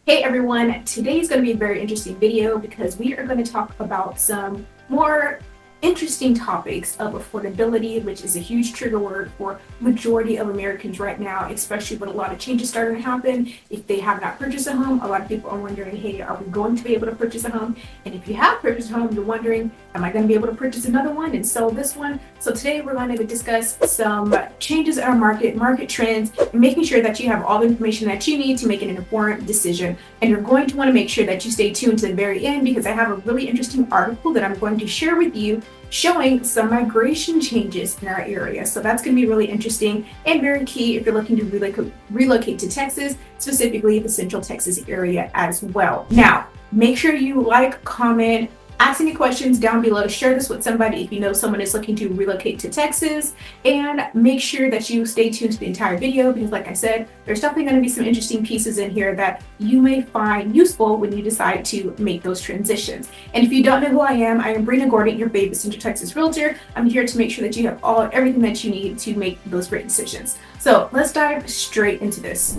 Hey everyone, today is going to be a very interesting video because we are going to talk about some more interesting topics of affordability, which is a huge trigger word for majority of Americans right now, especially with a lot of changes starting to happen. If they have not purchased a home, a lot of people are wondering, hey, are we going to be able to purchase a home? And if you have purchased a home, you're wondering, am I going to be able to purchase another one and sell this one? So today we're going to discuss some changes in our market trends, and making sure that you have all the information that you need to make an informed decision. And you're going to want to make sure that you stay tuned to the very end because I have a really interesting article that I'm going to share with you showing some migration changes in our area. So that's going to be really interesting and very key if you're looking to relocate to Texas, specifically the Central Texas area as well. Now, make sure you like, comment, ask any questions down below, share this with somebody if you know someone is looking to relocate to Texas, and make sure that you stay tuned to the entire video because like I said, there's definitely going to be some interesting pieces in here that you may find useful when you decide to make those transitions. And if you don't know who I am Brina Gordon, your favorite Central Texas realtor. I'm here to make sure that you have everything that you need to make those great decisions. So let's dive straight into this.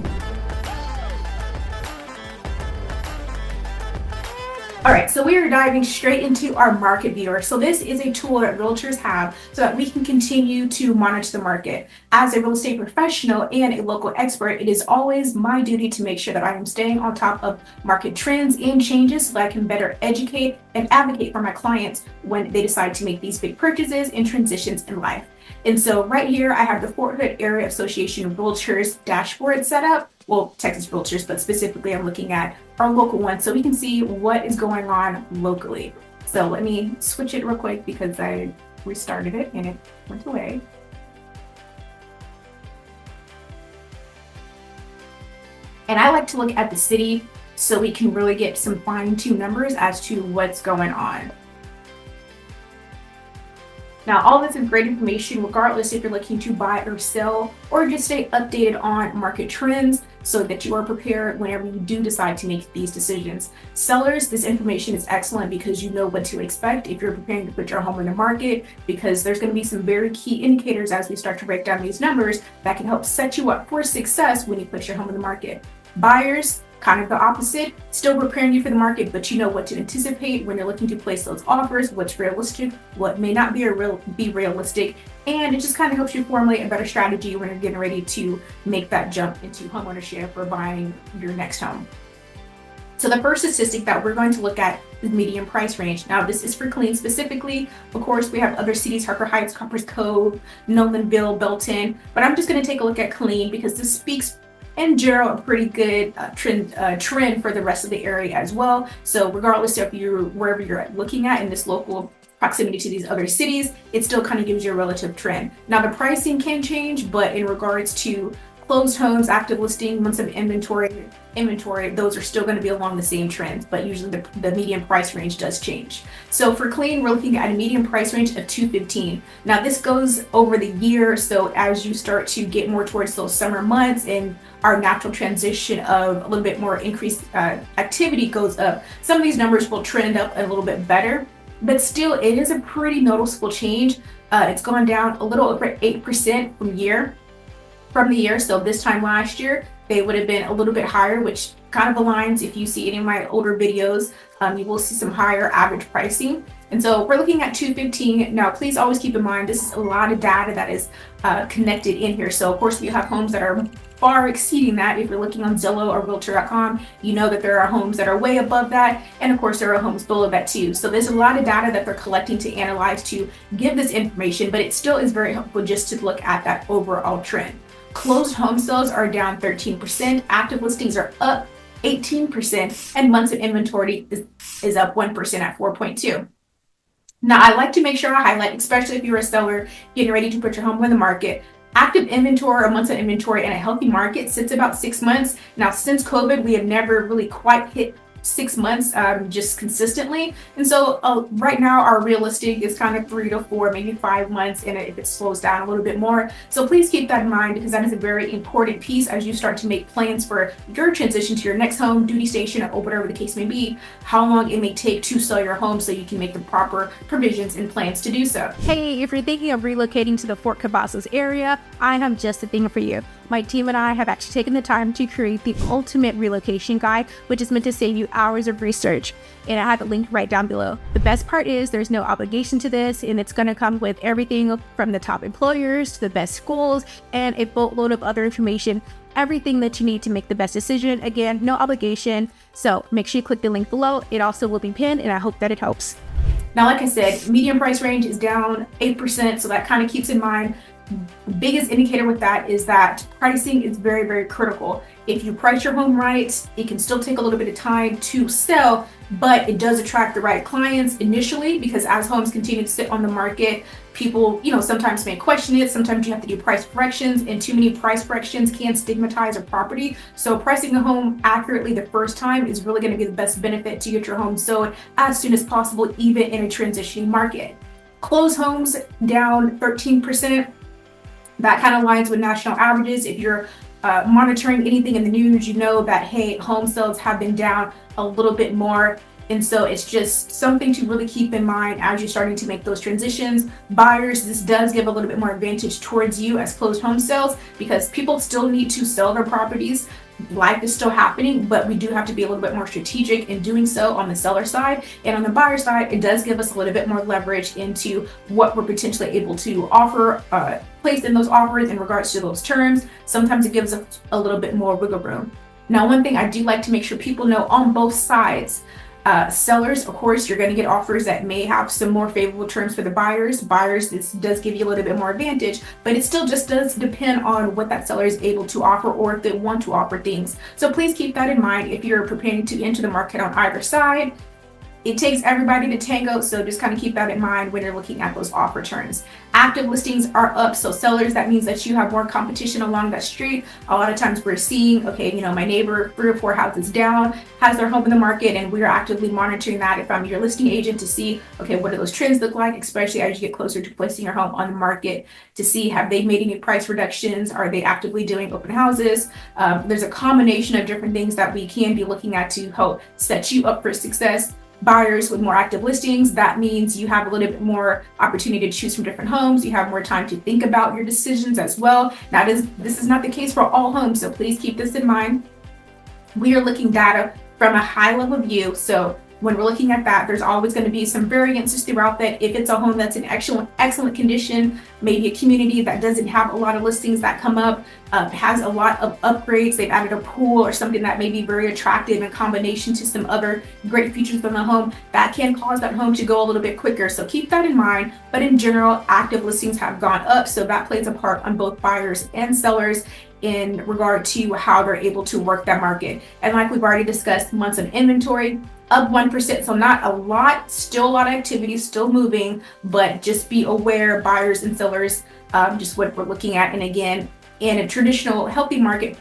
All right, so we are diving straight into our market viewer. So this is a tool that realtors have so that we can continue to monitor the market. As a real estate professional and a local expert, it is always my duty to make sure that I am staying on top of market trends and changes so that I can better educate and advocate for my clients when they decide to make these big purchases and transitions in life. And so right here, I have the Fort Hood Area Association of Realtors dashboard set up. Well, Texas Realtors, but specifically I'm looking at our local one so we can see what is going on locally. So let me switch it real quick because I restarted it and it went away. And I like to look at the city so we can really get some fine-tuned numbers as to what's going on. Now, all this is great information regardless if you're looking to buy or sell or just stay updated on market trends so that you are prepared whenever you do decide to make these decisions. Sellers, this information is excellent because you know what to expect if you're preparing to put your home in the market, because there's going to be some very key indicators as we start to break down these numbers that can help set you up for success when you put your home in the market. Buyers, kind of the opposite, still preparing you for the market, but you know what to anticipate when you're looking to place those offers, what's realistic, what may not be realistic, and it just kind of helps you formulate a better strategy when you're getting ready to make that jump into homeownership or buying your next home. So the first statistic that we're going to look at is median price range. Now this is for Killeen specifically. Of course, we have other cities, Harker Heights, Copperas Cove, Nolanville, Belton, but I'm just going to take a look at Killeen because this speaks in general a pretty good trend for the rest of the area as well. So regardless of wherever you're looking at in this local proximity to these other cities, it still kind of gives you a relative trend. Now the pricing can change, but in regards to closed homes, active listing, months of inventory, those are still going to be along the same trends, but usually the median price range does change. So for Killeen, we're looking at a median price range of $215. Now this goes over the year, so as you start to get more towards those summer months and our natural transition of a little bit more increased activity goes up, some of these numbers will trend up a little bit better, but still it is a pretty noticeable change. It's gone down a little over 8% from the year. So this time last year, they would have been a little bit higher, which kind of aligns. If you see any of my older videos, you will see some higher average pricing. And so we're looking at 215. Now, please always keep in mind, this is a lot of data that is connected in here. So of course, we have homes that are far exceeding that. If you're looking on Zillow or Realtor.com, you know that there are homes that are way above that. And of course, there are homes below that too. So there's a lot of data that they're collecting to analyze to give this information, but it still is very helpful just to look at that overall trend. Closed home sales are down 13%, active listings are up 18%, and months of inventory is up 1% at 4.2. Now, I like to make sure I highlight, especially if you're a seller getting ready to put your home on the market, active inventory or months of inventory in a healthy market sits about 6 months. Now, since COVID, we have never really quite hit 6 months just consistently. And so right now our realistic is kind of 3 to 4, maybe 5 months, and if it slows down a little bit more. So please keep that in mind because that is a very important piece as you start to make plans for your transition to your next home, duty station, or whatever the case may be, how long it may take to sell your home so you can make the proper provisions and plans to do so. Hey, if you're thinking of relocating to the Fort Cavazos area, I have just the thing for you. my team and I have actually taken the time to create the ultimate relocation guide, which is meant to save you hours of research. And I have it linked right down below. The best part is there's no obligation to this, and it's going to come with everything from the top employers to the best schools and a boatload of other information, everything that you need to make the best decision. Again, no obligation. So make sure you click the link below. It also will be pinned, and I hope that it helps. Now, like I said, median price range is down 8%, so that kind of keeps in mind. The biggest indicator with that is that pricing is very, very critical. If you price your home right, it can still take a little bit of time to sell, but it does attract the right clients initially, because as homes continue to sit on the market, people, sometimes may question it. Sometimes you have to do price corrections, and too many price corrections can stigmatize a property. So pricing a home accurately the first time is really going to be the best benefit to get your home sold as soon as possible, even in a transitioning market. Closed homes down 13%. That kind of aligns with national averages. If you're monitoring anything in the news, you know that, hey, home sales have been down a little bit more. And so it's just something to really keep in mind as you're starting to make those transitions. Buyers, this does give a little bit more advantage towards you as closed home sales, because people still need to sell their properties. Life is still happening, but we do have to be a little bit more strategic in doing so on the seller side. And on the buyer side, it does give us a little bit more leverage into what we're potentially able to offer, place in those offers in regards to those terms. Sometimes it gives us a little bit more wiggle room. Now, one thing I do like to make sure people know on both sides, sellers, of course, you're going to get offers that may have some more favorable terms for the buyers. Buyers, this does give you a little bit more advantage, but it still just does depend on what that seller is able to offer, or if they want to offer things. So please keep that in mind if you're preparing to enter the market on either side. It takes everybody to tango, so just kind of keep that in mind when you're looking at those offer terms. Active listings are up, so sellers, that means that you have more competition along that street. A lot of times we're seeing, okay, my neighbor 3 or 4 houses down has their home in the market, and we're actively monitoring that if I'm your listing agent to see, okay, what do those trends look like, especially as you get closer to placing your home on the market, to see have they made any price reductions, are they actively doing open houses. There's a combination of different things that we can be looking at to help set you up for success. Buyers with more active listings, that means you have a little bit more opportunity to choose from different homes. You have more time to think about your decisions as well. Now, this is not the case for all homes, so please keep this in mind. We are looking data from a high level view, so when we're looking at that, there's always going to be some variances throughout that. If it's a home that's in excellent condition, maybe a community that doesn't have a lot of listings that come up, has a lot of upgrades, they've added a pool or something that may be very attractive in combination to some other great features from the home, that can cause that home to go a little bit quicker. So keep that in mind. But in general, active listings have gone up, so that plays a part on both buyers and sellers in regard to how they're able to work that market. And like we've already discussed, months of inventory up 1%, so not a lot, still a lot of activity, still moving, but just be aware, buyers and sellers, just what we're looking at. And again, in a traditional healthy market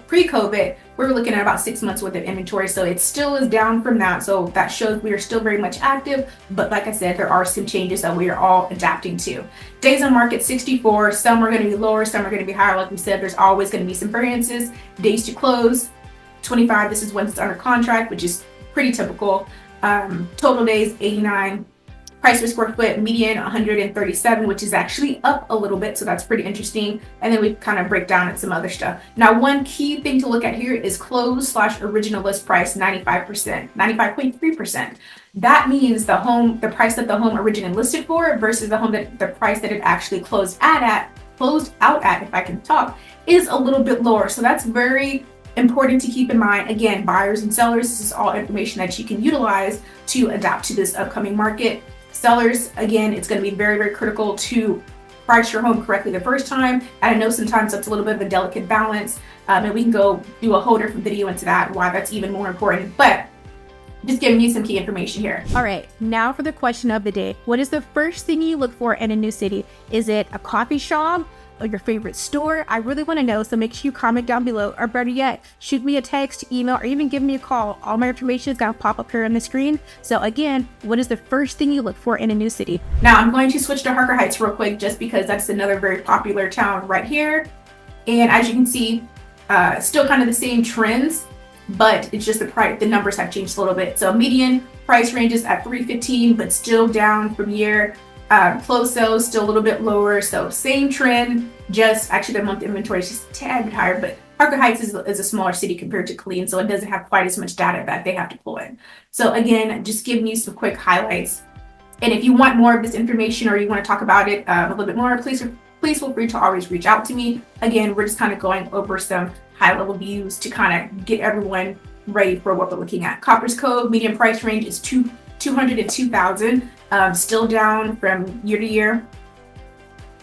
pre-COVID, we're looking at about 6 months worth of inventory, so it still is down from that. So that shows we are still very much active, but like I said, there are some changes that we are all adapting to. Days on market 64, some are going to be lower, some are going to be higher. Like we said, there's always going to be some variances. Days to close 25, this is when it's under contract, which is pretty typical. Total days 89. Price per square foot, median 137, which is actually up a little bit, so that's pretty interesting. And then we kind of break down at some other stuff. Now, one key thing to look at here is closed/original list price 95%, 95.3%. That means the price that the home originally listed for versus the price that it actually closed out at, if I can talk, is a little bit lower. So that's very important to keep in mind. Again, buyers and sellers, this is all information that you can utilize to adapt to this upcoming market. Sellers, again, it's going to be very, very critical to price your home correctly the first time. And I know sometimes that's a little bit of a delicate balance, and we can go do a whole different video into that, why that's even more important. But just giving you some key information here. All right, now for the question of the day. What is the first thing you look for in a new city? Is it a coffee shop or your favorite store? I really want to know, so make sure you comment down below, or better yet, shoot me a text, email, or even give me a call. All my information is going to pop up here on the screen. So again, what is the first thing you look for in a new city? Now I'm going to switch to Harker Heights real quick, just because that's another very popular town right here. And as you can see, still kind of the same trends, but it's just the numbers have changed a little bit. So median price ranges at $315, but still down from year. Closed sales still a little bit lower, so same trend, just actually the month inventory is just a tad bit higher, but Harker Heights is a smaller city compared to Killeen, so it doesn't have quite as much data that they have to pull in. So again, just giving you some quick highlights. And if you want more of this information or you want to talk about it a little bit more, please feel free to always reach out to me. Again, we're just kind of going over some high-level views to kind of get everyone ready for what we're looking at. Copperas Cove median price range is $200 to $2,000, still down from year to year.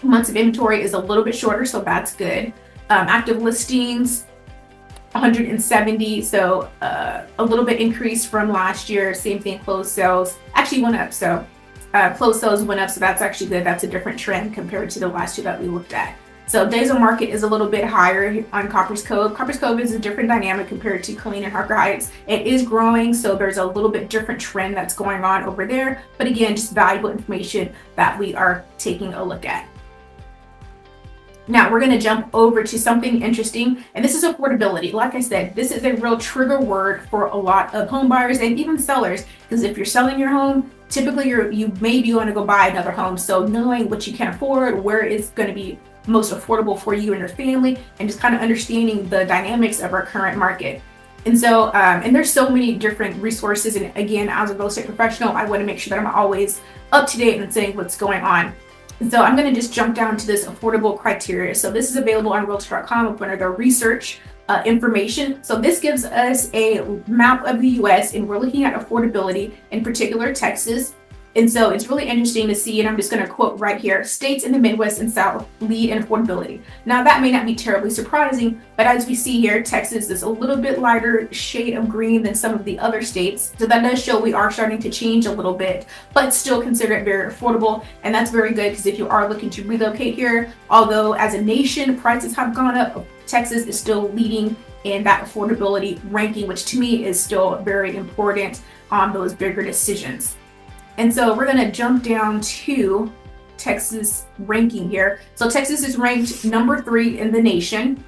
Months of inventory is a little bit shorter, so that's good. Active listings 170, so a little bit increase from last year. Same thing, closed sales actually went up, so closed sales went up, so that's actually good. That's a different trend compared to the last two that we looked at. So days on market is a little bit higher on Copperas Cove. Copperas Cove is a different dynamic compared to Killeen and Harker Heights. It is growing, so there's a little bit different trend that's going on over there. But again, just valuable information that we are taking a look at. Now we're going to jump over to something interesting, and this is affordability. Like I said, this is a real trigger word for a lot of home buyers and even sellers, because if you're selling your home, typically you maybe want to go buy another home. So knowing what you can afford, where it's going to be most affordable for you and your family, and just kind of understanding the dynamics of our current market. And so, and there's so many different resources. And again, as a real estate professional, I want to make sure that I'm always up to date and saying what's going on. So I'm going to just jump down to this affordable criteria. So this is available on realtor.com under the research information. So this gives us a map of the US, and we're looking at affordability, in particular Texas. And so it's really interesting to see, and I'm just going to quote right here: states in the Midwest and South lead in affordability. Now that may not be terribly surprising, but as we see here, Texas is a little bit lighter shade of green than some of the other states. So that does show we are starting to change a little bit, but still consider it very affordable. And that's very good, because if you are looking to relocate here, although as a nation prices have gone up, Texas is still leading in that affordability ranking, which to me is still very important on those bigger decisions. And so we're going to jump down to Texas ranking here. So Texas is ranked number 3 in the nation,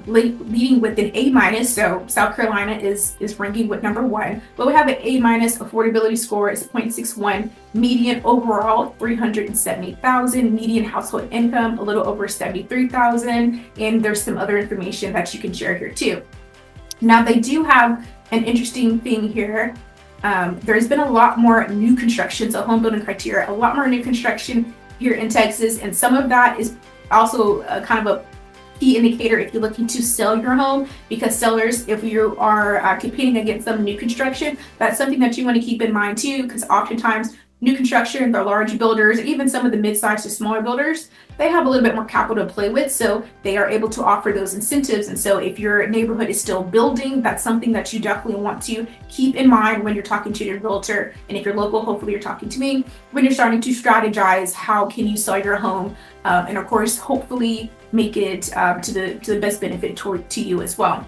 leading with an A-. So South Carolina is ranking with number 1, but we have an A-. Affordability score is 0.61, median overall 370,000, median household income a little over 73,000, and there's some other information that you can share here too. Now they do have an interesting thing here. There's been a lot more new construction, so home building criteria, a lot more new construction here in Texas, and some of that is also kind of a key indicator if you're looking to sell your home, because sellers, if you are competing against some new construction, that's something that you want to keep in mind too, because oftentimes new construction, the large builders, even some of the mid-sized to smaller builders, they have a little bit more capital to play with, so they are able to offer those incentives. And so if your neighborhood is still building, that's something that you definitely want to keep in mind when you're talking to your realtor. And if you're local, hopefully you're talking to me, when you're starting to strategize how can you sell your home, and of course hopefully make it to the best benefit to you as well.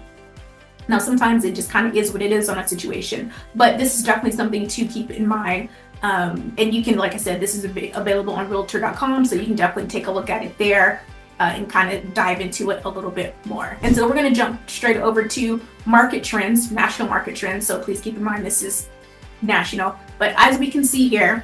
Now sometimes it just kind of is what it is on a situation, but this is definitely something to keep in mind. And you can, like I said, this is available on realtor.com, so you can definitely take a look at it there and kind of dive into it a little bit more. And so we're going to jump straight over to market trends, national market trends. So please keep in mind this is national. But as we can see here,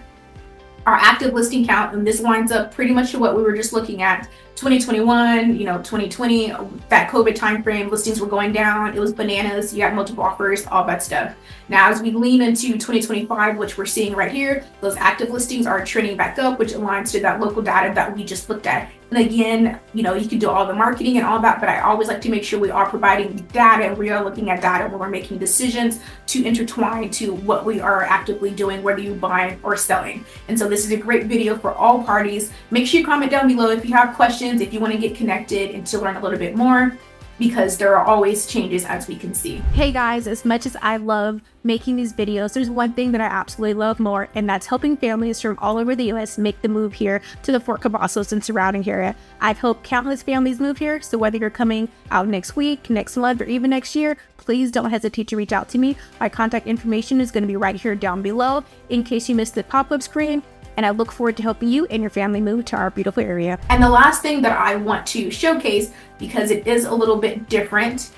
our active listing count, and this lines up pretty much to what we were just looking at. 2021, 2020, that COVID timeframe, listings were going down. It was bananas. You had multiple offers, all that stuff. Now, as we lean into 2025, which we're seeing right here, those active listings are trending back up, which aligns to that local data that we just looked at. And again, you can do all the marketing and all that, but I always like to make sure we are providing data, and we are looking at data when we're making decisions to intertwine to what we are actively doing, whether you buying or selling. And so this is a great video for all parties. Make sure you comment down below if you have questions, if you want to get connected and to learn a little bit more, because there are always changes, as we can see. Hey guys, as much as I love making these videos, there's one thing that I absolutely love more, and that's helping families from all over the US make the move here to the Fort Cavazos and surrounding area. I've helped countless families move here, so whether you're coming out next week, next month, or even next year, please don't hesitate to reach out to me. My contact information is going to be right here down below in case you missed the pop-up screen. And I look forward to helping you and your family move to our beautiful area. And the last thing that I want to showcase, because it is a little bit different,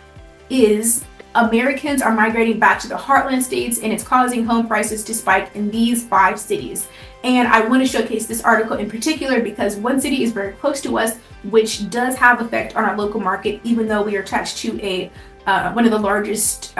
is Americans are migrating back to the heartland states, and it's causing home prices to spike in these 5 cities. And I want to showcase this article in particular because one city is very close to us, which does have effect on our local market, even though we are attached to a one of the largest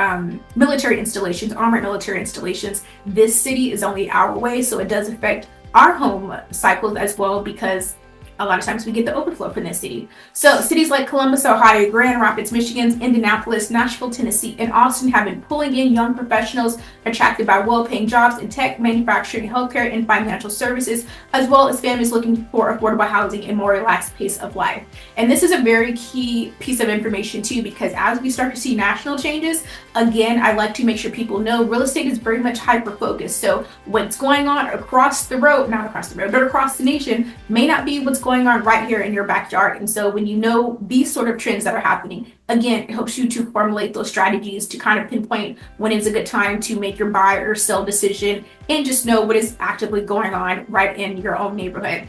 military installations, armored military installations. This city is only an hour away, so it does affect our home cycles as well, because a lot of times we get the overflow from this city. So cities like Columbus, Ohio, Grand Rapids, Michigan, Indianapolis, Nashville, Tennessee, and Austin have been pulling in young professionals attracted by well-paying jobs in tech, manufacturing, healthcare, and financial services, as well as families looking for affordable housing and more relaxed pace of life. And this is a very key piece of information too, because as we start to see national changes, again, I like to make sure people know real estate is very much hyper-focused. So what's going on across the road, not across the road, but across the nation may not be what's going on right here in your backyard. And so when you know these sort of trends that are happening, again, it helps you to formulate those strategies to kind of pinpoint when is a good time to make your buy or sell decision, and just know what is actively going on right in your own neighborhood.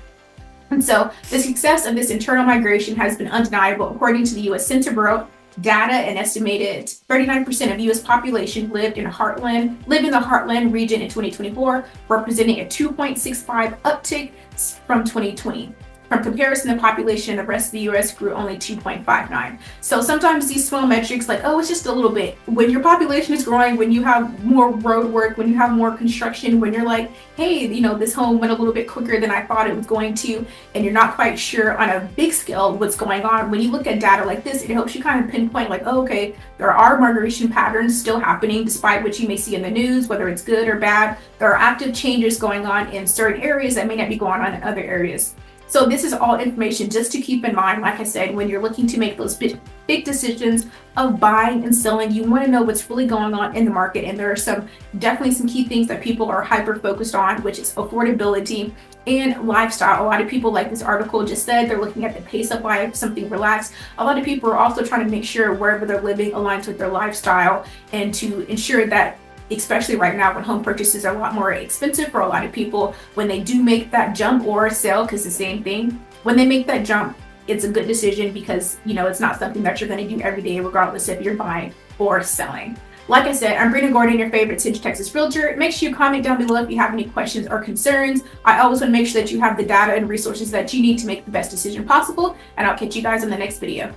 And so the success of this internal migration has been undeniable. According to the U.S. Census Bureau data, an estimated 39% of U.S. population lived in the Heartland region in 2024, representing a 2.65 uptick from 2020. From comparison, the population in the rest of the U.S. grew only 2.59. So sometimes these small metrics, like, oh, it's just a little bit. When your population is growing, when you have more road work, when you have more construction, when you're like, hey, this home went a little bit quicker than I thought it was going to, and you're not quite sure on a big scale what's going on, when you look at data like this, it helps you kind of pinpoint like, oh, okay, there are migration patterns still happening despite what you may see in the news, whether it's good or bad. There are active changes going on in certain areas that may not be going on in other areas. So this is all information just to keep in mind. Like I said, when you're looking to make those big decisions of buying and selling, you want to know what's really going on in the market. And there are definitely some key things that people are hyper focused on, which is affordability and lifestyle. A lot of people, like this article just said, they're looking at the pace of life, something relaxed. A lot of people are also trying to make sure wherever they're living aligns with their lifestyle, and to ensure that, especially right now when home purchases are a lot more expensive for a lot of people, when they do make that jump or sell, because the same thing, when they make that jump, it's a good decision because it's not something that you're going to do every day, regardless if you're buying or selling. Like I said, I'm Brina Gordon, your favorite Central Texas realtor. Make sure you comment down below if you have any questions or concerns. I always want to make sure that you have the data and resources that you need to make the best decision possible, and I'll catch you guys in the next video.